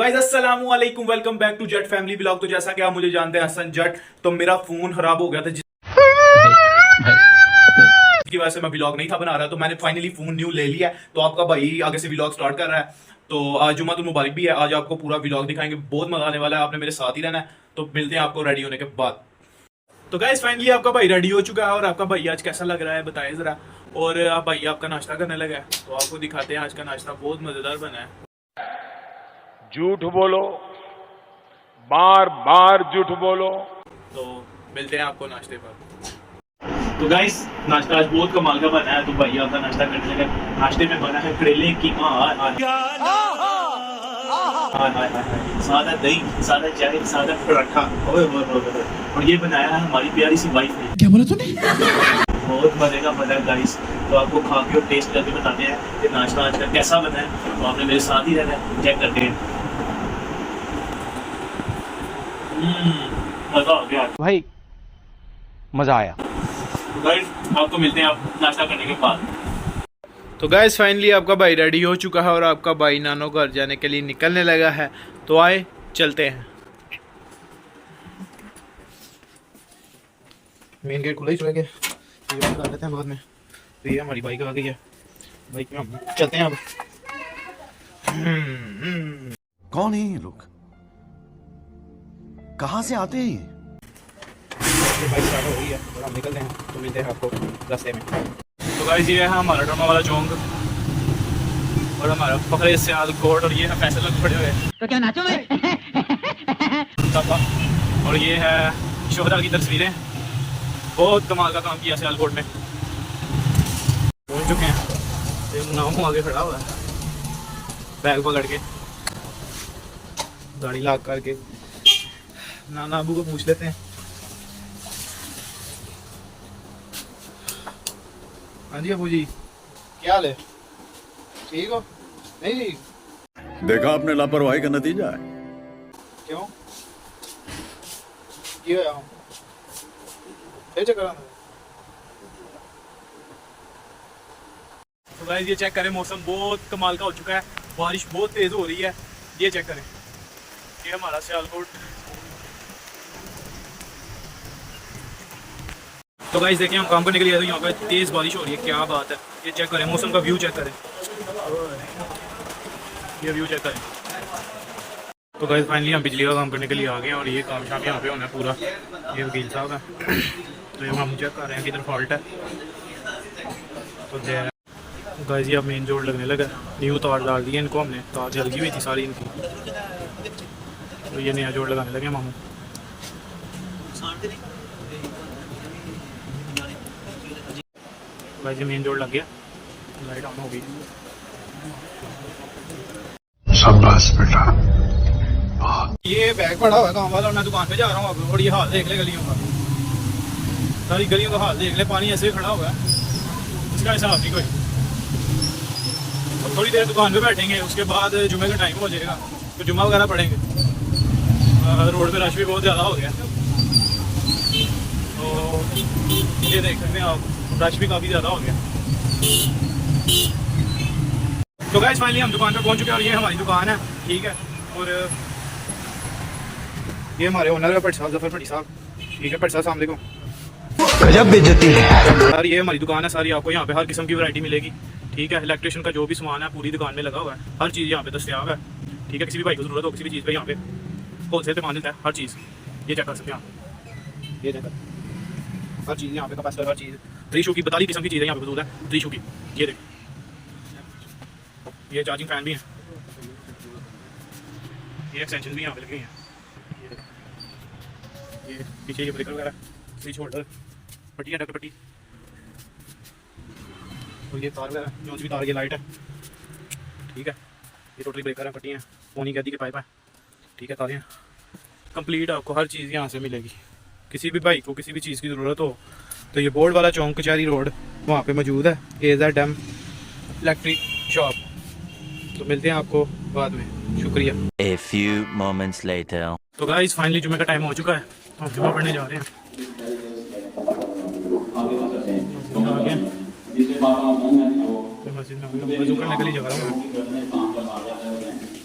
Guys अस्सलाम वालेकुम, welcome back to Jatt family blog. तो जैसा कि आप मुझे जानते हैं हसन जट, तो मेरा फोन खराब हो गया था जिसकी वजह से मैं ब्लॉग नहीं था बना रहा। तो मैंने फाइनली फोन न्यू ले लिया, तो आपका भाई आगे से ब्लॉग स्टार्ट कर रहा है। तो आज जुम्मतुल मुबारक भी है, आज आपको पूरा ब्लॉग दिखाएंगे, बहुत मजा आने वाला है। आपने मेरे साथ ही रहना है, तो मिलते हैं आपको रेडी होने के बाद। तो गाइस फाइनली आपका भाई रेडी हो चुका है, और आपका भाई आज कैसा लग रहा है बताइए जरा। और आप भाई आपका नाश्ता करने लगा है, तो आपको दिखाते हैं आज का नाश्ता, बहुत मजेदार बना है। झूठ बोलो, बार बार झूठ बोलो। तो मिलते हैं आपको नाश्ते पर। तो गाइस नाश्ता आज बहुत कमाल का बना है, तो भाई आपका नाश्ता करने लगा। नाश्ते में बना है करेले की सादा दही, सादा चाय, सादा पराठा, और ये बनाया है हमारी प्यारी सी वाइफ ने। क्या बोला तूने? बहुत मजे का बना है गाइस, तो आपको खा के और टेस्ट करके बताते हैं कि नाश्ता आज का कैसा बना है। तो आपने मेरे साथ ही रहना है, चेक करते हैं। मजा आ गया भाई, मजा आया। तो गाइस आपको मिलते हैं आप नाश्ता करने के बाद। तो गाइस फाइनली आपका भाई रेडी हो चुका है, और आपका भाई नानो घर जाने के लिए निकलने लगा है। तो आए चलते हैं। मेन गेट खुला ही छोड़ेंगे, ये बंद कर लेते हैं बाद में। तो ये हमारी बाइक आ गई है, बाइक में हम चलते हैं अब। कौन है ये लोग? कहाँ से आते हैं ये? बाइक स्टार्ट हो गई है और हम निकलते हैं, तो मिलते हैं आपको रास्ते में। तो गाइस ये है हमारा ड्रामा वाला चौंक, और हमारा फखरे सियालकोट, और ये है फैसल लग पड़े हुए। तो क्या नाचो मैं? और ये है शोहदा की तस्वीरें। बहुत कमाल का काम किया सियालकोट में। पहुंच चुके हैं, नाम आगे खड़ा हुआ है बैग पकड़ के, गाड़ी लाग करके। नाना अबू को पूछ लेते हैं। हाँ जी अबू जी, क्या हाल है? ठीक हो? नहीं ठीक? देखा आपने लापरवाही का नतीजा है। क्यों? क्यों आया हूँ? फिर चेक कराना। तो गाइस ये चेक करें, मौसम बहुत कमाल का हो चुका है, बारिश बहुत तेज हो रही है। ये चेक करें, ये हमारा सियालकोट। तो गाइस देखिए हम काम करने के लिए, तो यहाँ पे तेज बारिश हो रही है, क्या बात है। ये चेक करें, मौसम का व्यू चेक करें, ये व्यू चेक करें। तो गाइस फाइनली हम बिजली का काम करने के लिए आ गए हैं, और ये काम शाम यहाँ पे होना है पूरा। ये वकील साहब है, तो ये हम चेक कर रहे हैं किधर फॉल्ट है। तो गाइस ये अब मेन जोड़ लगने लगा, न्यू तार डाल दिए इनको हमने, तार जल गई हुई थी सारी इनकी, तो ये नया जोड़ लगाने लगे मामू। गाइस ये मेन जोड़ लग गया, लाइट ऑन हो गई। शाबाश बेटा। ये बैग पड़ा हुआ है काम वाला, और मैं दुकान पे जा रहा हूँ अब। और ये हाल देख ले गलियों का, सारी गलियों का हाल देख ले, पानी ऐसे ही खड़ा हुआ है, इसका हिसाब नहीं कोई। अब थोड़ी देर दुकान पे बैठेंगे, उसके बाद जुमे का टाइम हो जाएगा, तो जुम्मा वगैरह पढ़ेंगे। रोड पे रश भी बहुत ज़्यादा हो गया, तो ये देख सकते हैं आप, रश भी काफ़ी ज़्यादा हो गया। तो गाइस फाइनली हम दुकान पे पहुंच चुके हैं, और ये हमारी दुकान है, ठीक है। और ये हमारे ओनर है भट्ट साहब, जफर भट्टी साहब, ठीक है। भट्ट साहब अस्सलाम वालेकुम। गजब बेइज्जती है। यार ये हमारी दुकान है सारी, आपको यहाँ पे हर किस्म की वैरायटी मिलेगी, ठीक है। इलेक्ट्रिशियन का जो भी सामान है पूरी दुकान में लगा हुआ है, हर चीज़ यहाँ पे दस्तियाब है, ठीक है। किसी भी भाई को ज़रूरत हो किसी भी चीज़ पे यहाँ पे होलसेल पे मिलता है हर चीज़, ये चेक कर सकते हैं आप। ये चेक हर चीज़ यहाँ पे कैपेसिटर, हर चीज़ 3 शू की 42 किस्म की चीज़ें यहाँ पे मौजूद है, 3 शू की। ये देख, ये चार्जिंग फैन भी है, ये एक्सटेंशन भी यहाँ पे लगे हैं, ये पीछे ये ब्रेकर वगैरह, स्विच होल्डर, पट्टियाँ, डक्ट पट्टी, और ये तार वगैरह, जो भी तार, ये लाइट है, ठीक है। ये टोटली ब्रेकर है, पट्टियाँ, पोनी कैदी के पाइप है, ठीक है। तारें कंप्लीट, आपको हर चीज़ यहाँ से मिलेगी। किसी भी भाई को किसी भी चीज़ की ज़रूरत हो, तो ये बोर्ड वाला चौंक कचहरी रोड वहाँ पे मौजूद है, AZM इलेक्ट्रिक शॉप। तो मिलते हैं आपको बाद में, शुक्रिया। A few moments later. तो गाइस फाइनली जुमे का टाइम हो चुका है, हम जुमा पढ़ने जा रहे हैं। मस्जिद में वज़ू करने के लिए जा रहा हूँ।